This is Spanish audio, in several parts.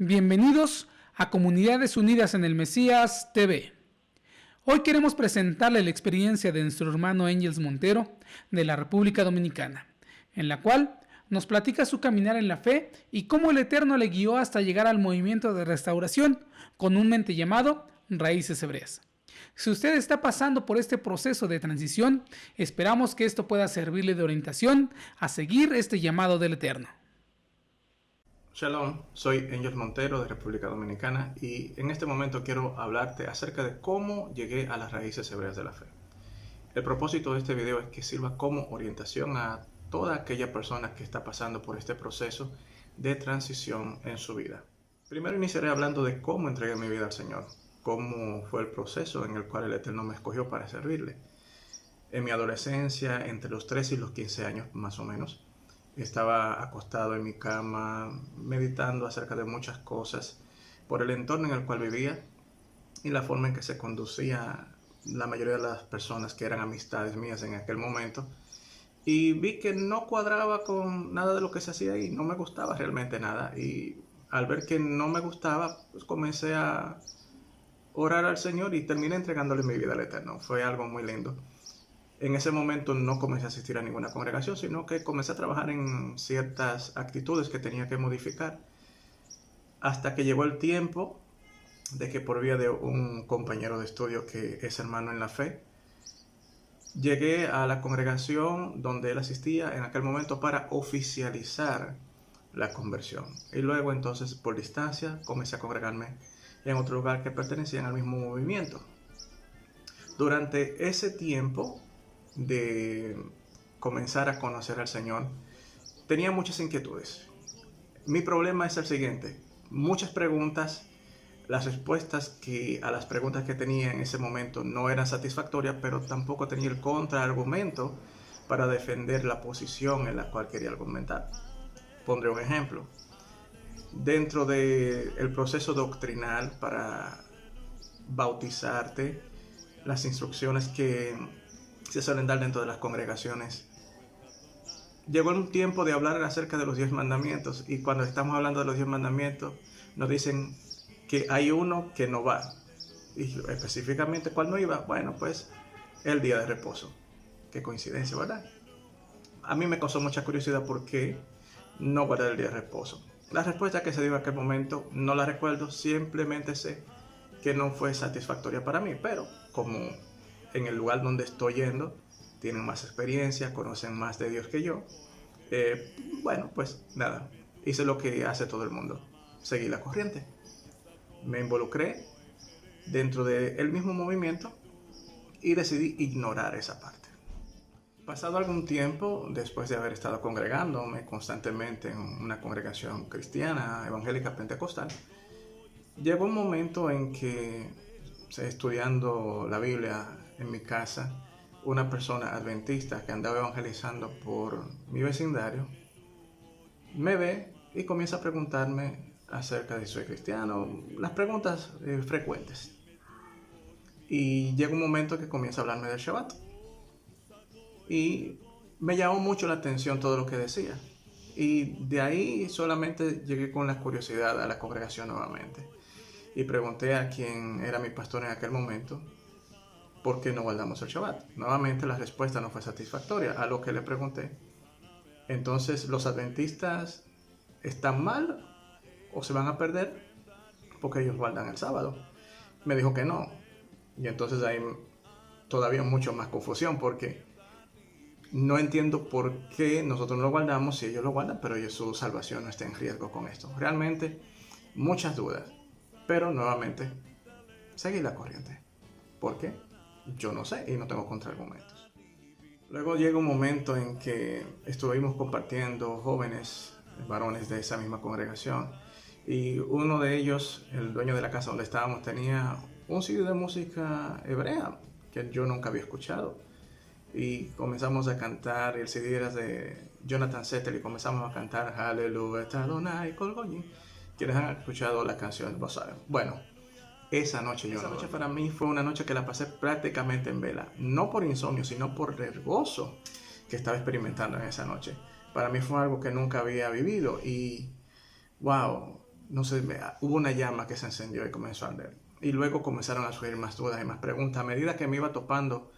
Bienvenidos a Comunidades Unidas en el Mesías TV. Hoy queremos presentarle la experiencia de nuestro hermano Ángels Montero de la República Dominicana, en la cual nos platica su caminar en la fe y cómo el Eterno le guió hasta llegar al movimiento de restauración, comúnmente llamado Raíces Hebreas. Si usted está pasando por este proceso de transición, esperamos que esto pueda servirle de orientación a seguir este llamado del Eterno. Shalom, soy Ángels Montero de República Dominicana y en este momento quiero hablarte acerca de cómo llegué a las raíces hebreas de la fe. El propósito de este video es que sirva como orientación a toda aquella persona que está pasando por este proceso de transición en su vida. Primero iniciaré hablando de cómo entregué mi vida al Señor, cómo fue el proceso en el cual el Eterno me escogió para servirle. En mi adolescencia, entre los 13 y los 15 años más o menos, estaba acostado en mi cama, meditando acerca de muchas cosas por el entorno en el cual vivía y la forma en que se conducía la mayoría de las personas que eran amistades mías en aquel momento. Y vi que no cuadraba con nada de lo que se hacía y no me gustaba realmente nada. Y al ver que no me gustaba, pues comencé a orar al Señor y terminé entregándole mi vida al Eterno. Fue algo muy lindo. En ese momento no comencé a asistir a ninguna congregación, sino que comencé a trabajar en ciertas actitudes que tenía que modificar. Hasta que llegó el tiempo de que por vía de un compañero de estudio que es hermano en la fe, llegué a la congregación donde él asistía en aquel momento para oficializar la conversión. Y luego entonces por distancia comencé a congregarme en otro lugar que pertenecían al mismo movimiento. Durante ese tiempo de comenzar a conocer al Señor, tenía muchas inquietudes. Mi problema es el siguiente: muchas preguntas, las respuestas a las preguntas que tenía en ese momento no eran satisfactorias, pero tampoco tenía el contraargumento para defender la posición en la cual quería argumentar. Pondré un ejemplo. Dentro del proceso doctrinal para bautizarte, las instrucciones que se suelen dar dentro de las congregaciones, llegó un tiempo de hablar acerca de los 10 mandamientos, y cuando estamos hablando de los 10 mandamientos nos dicen que hay uno que no va, y específicamente ¿cuál no iba? Bueno, pues el día de reposo. Qué coincidencia, ¿verdad? A mí me causó mucha curiosidad por qué no guardar el día de reposo. La respuesta que se dio en aquel momento no la recuerdo, simplemente sé que no fue satisfactoria para mí, pero como en el lugar donde estoy yendo tienen más experiencia, conocen más de Dios que yo, bueno, pues nada, hice lo que hace todo el mundo, seguí la corriente, me involucré dentro del mismo movimiento y decidí ignorar esa parte. Pasado algún tiempo, después de haber estado congregándome constantemente en una congregación cristiana, evangélica, pentecostal, llegó un momento en que, estudiando la Biblia en mi casa, una persona adventista que andaba evangelizando por mi vecindario me ve y comienza a preguntarme acerca de si soy cristiano, las preguntas frecuentes. Y llega un momento que comienza a hablarme del Shabbat. Y me llamó mucho la atención todo lo que decía. Y de ahí solamente llegué con la curiosidad a la congregación nuevamente. Y pregunté a quien era mi pastor en aquel momento por qué no guardamos el Shabbat. Nuevamente la respuesta no fue satisfactoria a lo que le pregunté. Entonces, ¿los adventistas están mal o se van a perder porque ellos guardan el sábado? Me dijo que no. Y entonces hay todavía mucho más confusión, porque no entiendo por qué nosotros no lo guardamos si ellos lo guardan, pero su salvación no está en riesgo con esto. Realmente muchas dudas, pero nuevamente seguí la corriente. ¿Por qué? Yo no sé y no tengo contraargumentos. Luego llega un momento en que estuvimos compartiendo jóvenes, varones de esa misma congregación, y uno de ellos, el dueño de la casa donde estábamos, tenía un CD de música hebrea que yo nunca había escuchado. Y comenzamos a cantar, el CD era de Jonathan Settle, y comenzamos a cantar Aleluya, Adonai, Colgoñi. Quienes han escuchado la canción, lo saben. Bueno, esa noche para mí fue una noche que la pasé prácticamente en vela. No por insomnio, sino por el gozo que estaba experimentando en esa noche. Para mí fue algo que nunca había vivido y wow, no sé, hubo una llama que se encendió y comenzó a arder. Y luego comenzaron a surgir más dudas y más preguntas. A medida que me iba topando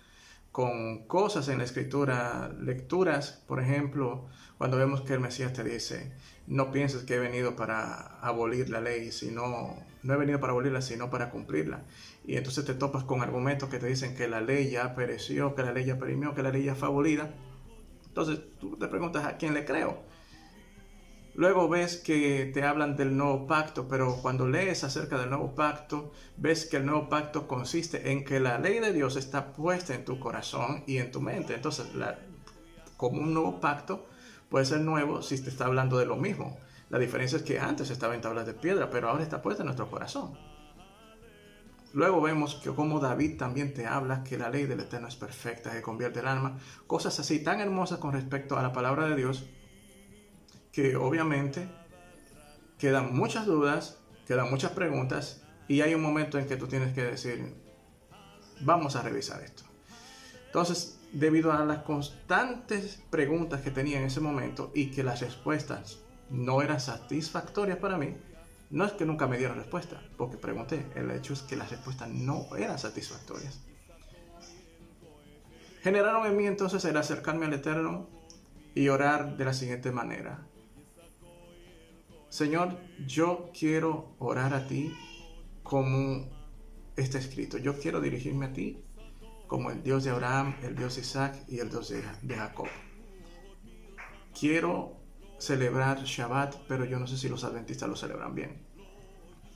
con cosas en la escritura, lecturas, por ejemplo, cuando vemos que el Mesías te dice, no pienses que he venido para abolir la ley, no he venido para abolirla, sino para cumplirla. Y entonces te topas con argumentos que te dicen que la ley ya pereció, que la ley ya perimió, que la ley ya fue abolida. Entonces tú te preguntas, ¿a quién le creo? Luego ves que te hablan del nuevo pacto, pero cuando lees acerca del nuevo pacto, ves que el nuevo pacto consiste en que la ley de Dios está puesta en tu corazón y en tu mente. Entonces, como un nuevo pacto puede ser nuevo si te está hablando de lo mismo. La diferencia es que antes estaba en tablas de piedra, pero ahora está puesta en nuestro corazón. Luego vemos que como David también te habla que la ley del Eterno es perfecta, que convierte el alma. Cosas así tan hermosas con respecto a la palabra de Dios, que obviamente quedan muchas dudas, quedan muchas preguntas, y hay un momento en que tú tienes que decir, vamos a revisar esto. Entonces, debido a las constantes preguntas que tenía en ese momento y que las respuestas no eran satisfactorias para mí, no es que nunca me dieron respuesta, porque pregunté, el hecho es que las respuestas no eran satisfactorias. Generaron en mí entonces el acercarme al Eterno y orar de la siguiente manera. Señor, yo quiero orar a ti como está escrito. Yo quiero dirigirme a ti como el Dios de Abraham, el Dios de Isaac y el Dios de Jacob. Quiero celebrar Shabbat, pero yo no sé si los adventistas lo celebran bien.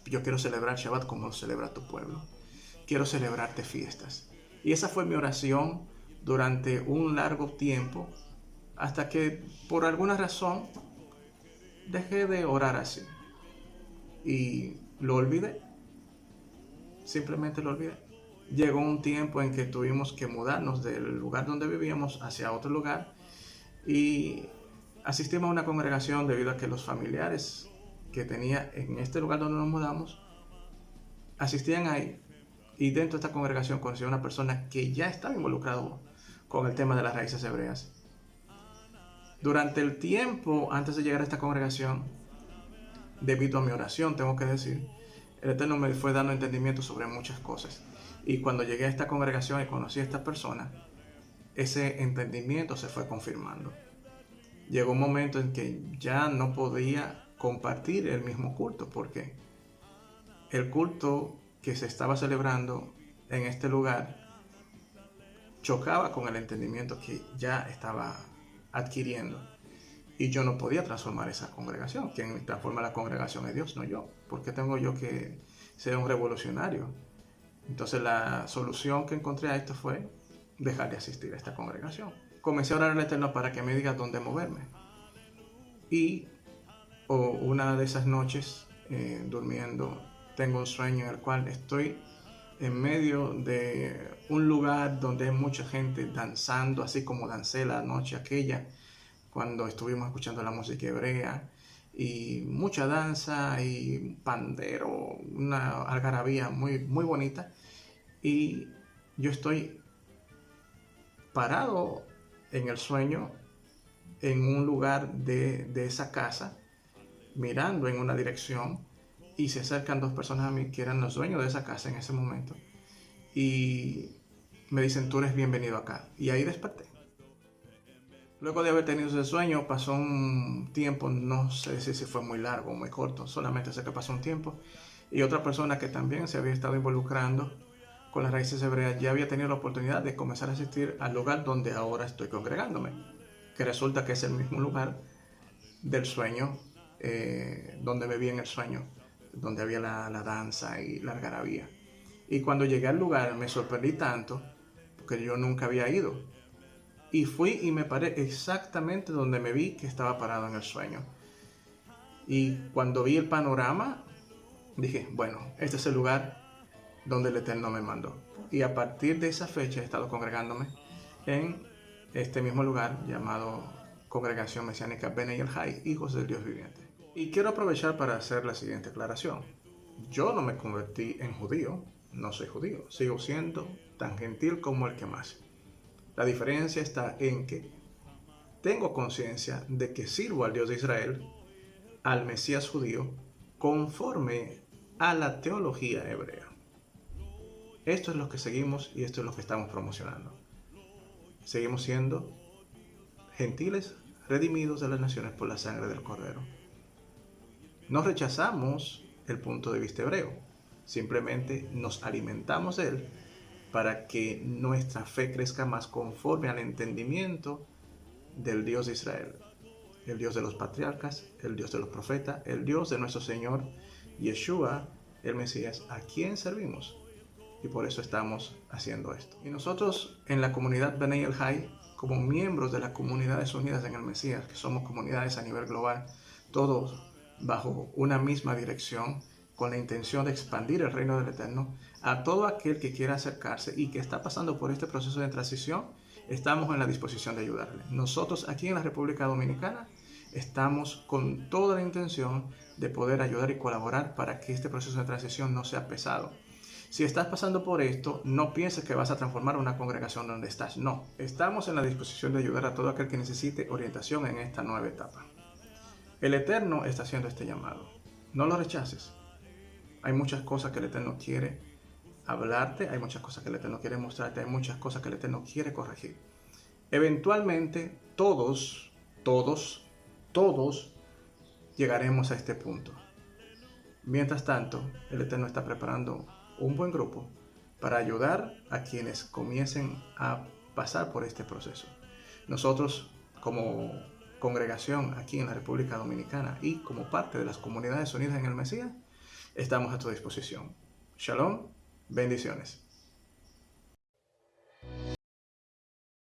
Yo quiero celebrar Shabbat como lo celebra tu pueblo. Quiero celebrarte fiestas. Y esa fue mi oración durante un largo tiempo, hasta que por alguna razón dejé de orar así y lo olvidé, simplemente lo olvidé. Llegó un tiempo en que tuvimos que mudarnos del lugar donde vivíamos hacia otro lugar y asistimos a una congregación debido a que los familiares que tenía en este lugar donde nos mudamos asistían ahí, y dentro de esta congregación conocí a una persona que ya estaba involucrado con el tema de las raíces hebreas. Durante el tiempo antes de llegar a esta congregación, debido a mi oración, tengo que decir, el Eterno me fue dando entendimiento sobre muchas cosas. Y cuando llegué a esta congregación y conocí a esta persona, ese entendimiento se fue confirmando. Llegó un momento en que ya no podía compartir el mismo culto, porque el culto que se estaba celebrando en este lugar chocaba con el entendimiento que ya estaba adquiriendo, y yo no podía transformar esa congregación. Quien transforma la congregación es Dios, no yo. ¿Por qué tengo yo que ser un revolucionario? Entonces la solución que encontré a esto fue dejar de asistir a esta congregación. Comencé a orar al Eterno para que me diga dónde moverme, y una de esas noches durmiendo tengo un sueño en el cual estoy en medio de un lugar donde hay mucha gente danzando, así como dancé la noche aquella cuando estuvimos escuchando la música hebrea, y mucha danza y pandero, una algarabía muy, muy bonita, y yo estoy parado en el sueño en un lugar de esa casa, mirando en una dirección, y se acercan dos personas a mí que eran los dueños de esa casa en ese momento, y me dicen, tú eres bienvenido acá. Y ahí desperté. Luego de haber tenido ese sueño, pasó un tiempo, no sé si fue muy largo o muy corto, solamente sé que pasó un tiempo, y otra persona que también se había estado involucrando con las raíces hebreas ya había tenido la oportunidad de comenzar a asistir al lugar donde ahora estoy congregándome, que resulta que es el mismo lugar del sueño, donde me vi en el sueño, donde había la danza y la algarabía. Y cuando llegué al lugar me sorprendí tanto, porque yo nunca había ido. Y fui y me paré exactamente donde me vi que estaba parado en el sueño. Y cuando vi el panorama, dije, bueno, este es el lugar donde el Eterno me mandó. Y a partir de esa fecha he estado congregándome en este mismo lugar llamado Congregación Mesiánica Bene Yelhai, Hijos del Dios Viviente. Y quiero aprovechar para hacer la siguiente aclaración. Yo no me convertí en judío, no soy judío, sigo siendo tan gentil como el que más. La diferencia está en que tengo conciencia de que sirvo al Dios de Israel, al Mesías judío, conforme a la teología hebrea. Esto es lo que seguimos y esto es lo que estamos promocionando. Seguimos siendo gentiles redimidos de las naciones por la sangre del Cordero. No rechazamos el punto de vista hebreo, simplemente nos alimentamos de él para que nuestra fe crezca más conforme al entendimiento del Dios de Israel, el Dios de los patriarcas, el Dios de los profetas, el Dios de nuestro Señor Yeshua, el Mesías, a quien servimos. Y por eso estamos haciendo esto. Y nosotros en la comunidad Bnei El Jai, como miembros de las comunidades unidas en el Mesías, que somos comunidades a nivel global, todos bajo una misma dirección, con la intención de expandir el reino del Eterno, a todo aquel que quiera acercarse y que está pasando por este proceso de transición, estamos en la disposición de ayudarle. Nosotros aquí en la República Dominicana estamos con toda la intención de poder ayudar y colaborar para que este proceso de transición no sea pesado. Si estás pasando por esto, no pienses que vas a transformar una congregación donde estás. No, estamos en la disposición de ayudar a todo aquel que necesite orientación en esta nueva etapa. El Eterno está haciendo este llamado. No lo rechaces. Hay muchas cosas que el Eterno quiere hablarte, hay muchas cosas que el Eterno quiere mostrarte, hay muchas cosas que el Eterno quiere corregir. Eventualmente, todos llegaremos a este punto. Mientras tanto, el Eterno está preparando un buen grupo para ayudar a quienes comiencen a pasar por este proceso. Nosotros, como congregación aquí en la República Dominicana y como parte de las comunidades unidas en el Mesías, estamos a tu disposición. Shalom, bendiciones.